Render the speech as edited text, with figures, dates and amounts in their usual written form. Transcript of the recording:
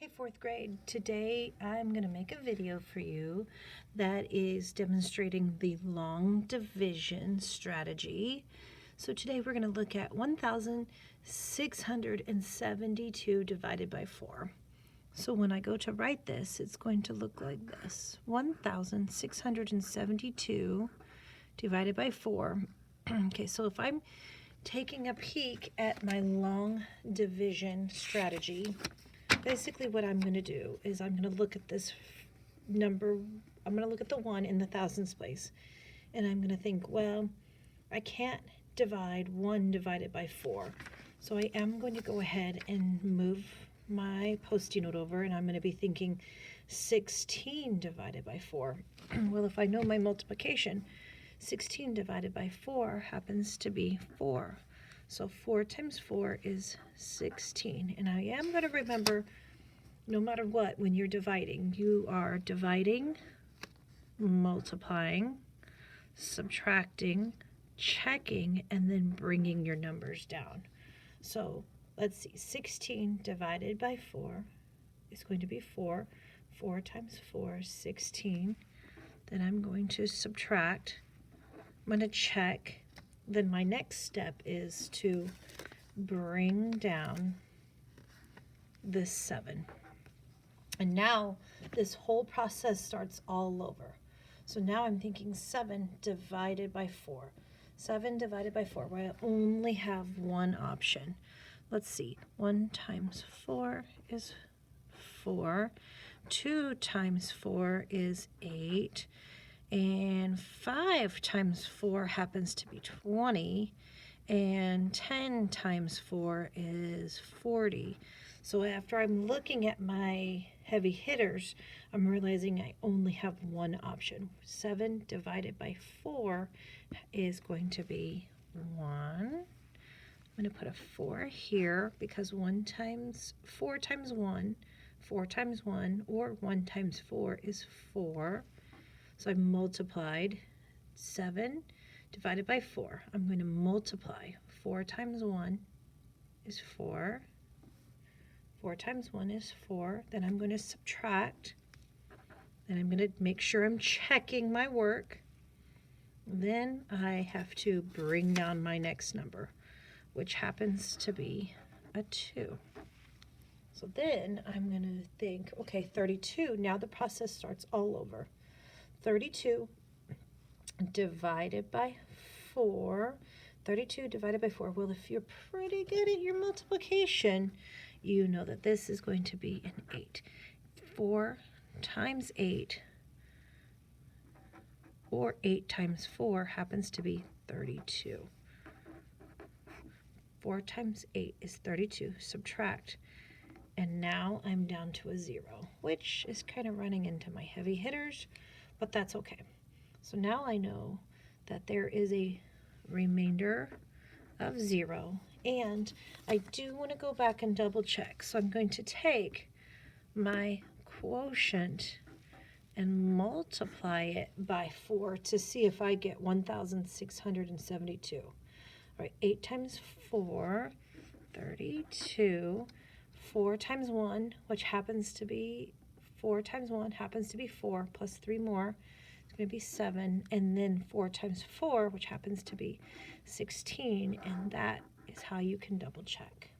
Hey, fourth grade. Today I'm going to make a video for you that is demonstrating the long division strategy. So today we're going to look at 1,672 divided by 4. So when I go to write this, it's going to look like this. 1,672 divided by 4. Okay, so if I'm taking a peek at my long division strategy, basically what I'm going to do is I'm going to look at this number. I'm going to look at the 1 in the thousands place, and I'm going to think, well, I can't divide 1 divided by 4. So I am going to go ahead and move my Post-it note over, and I'm going to be thinking 16 divided by 4. Well, if I know my multiplication, 16 divided by 4 happens to be 4. So 4 times 4 is 16. And I am going to remember, no matter what, when you're dividing, you are dividing, multiplying, subtracting, checking, and then bringing your numbers down. So let's see, 16 divided by 4 is going to be 4. 4 times 4 is 16. Then I'm going to subtract. I'm going to check. Then my next step is to bring down this 7. And now this whole process starts all over. So now I'm thinking 7 divided by 4. 7 divided by 4, where I only have one option. Let's see, 1 times 4 is 4. 2 times 4 is 8. And 5 times 4 happens to be 20, and 10 times 4 is 40. So after I'm looking at my heavy hitters, I'm realizing I only have one option. 7 divided by 4 is going to be 1. I'm going to put a 4 here because 4 times 1, 4 times 1, or 1 times 4 is 4. So I multiplied 7 divided by 4. I'm going to multiply. 4 times 1 is 4. 4 times 1 is 4. Then I'm going to subtract. Then I'm going to make sure I'm checking my work. Then I have to bring down my next number, which happens to be a 2. So then I'm going to think, okay, 32. Now the process starts all over. 32 divided by 4. 32 divided by 4. Well, if you're pretty good at your multiplication, you know that this is going to be an 8. 4 times 8, or 8 times 4, happens to be 32. 4 times 8 is 32. Subtract. And now I'm down to a 0, which is kind of running into my heavy hitters, but that's okay. So now I know that there is a remainder of 0, and I do want to go back and double check. So I'm going to take my quotient and multiply it by 4 to see if I get 1,672. All right, 8 times 4, 32. 4 times 1, which happens to be 4 times 1 happens to be 4, plus 3 more. It's going to be 7. And then 4 times 4, which happens to be 16. And that is how you can double check.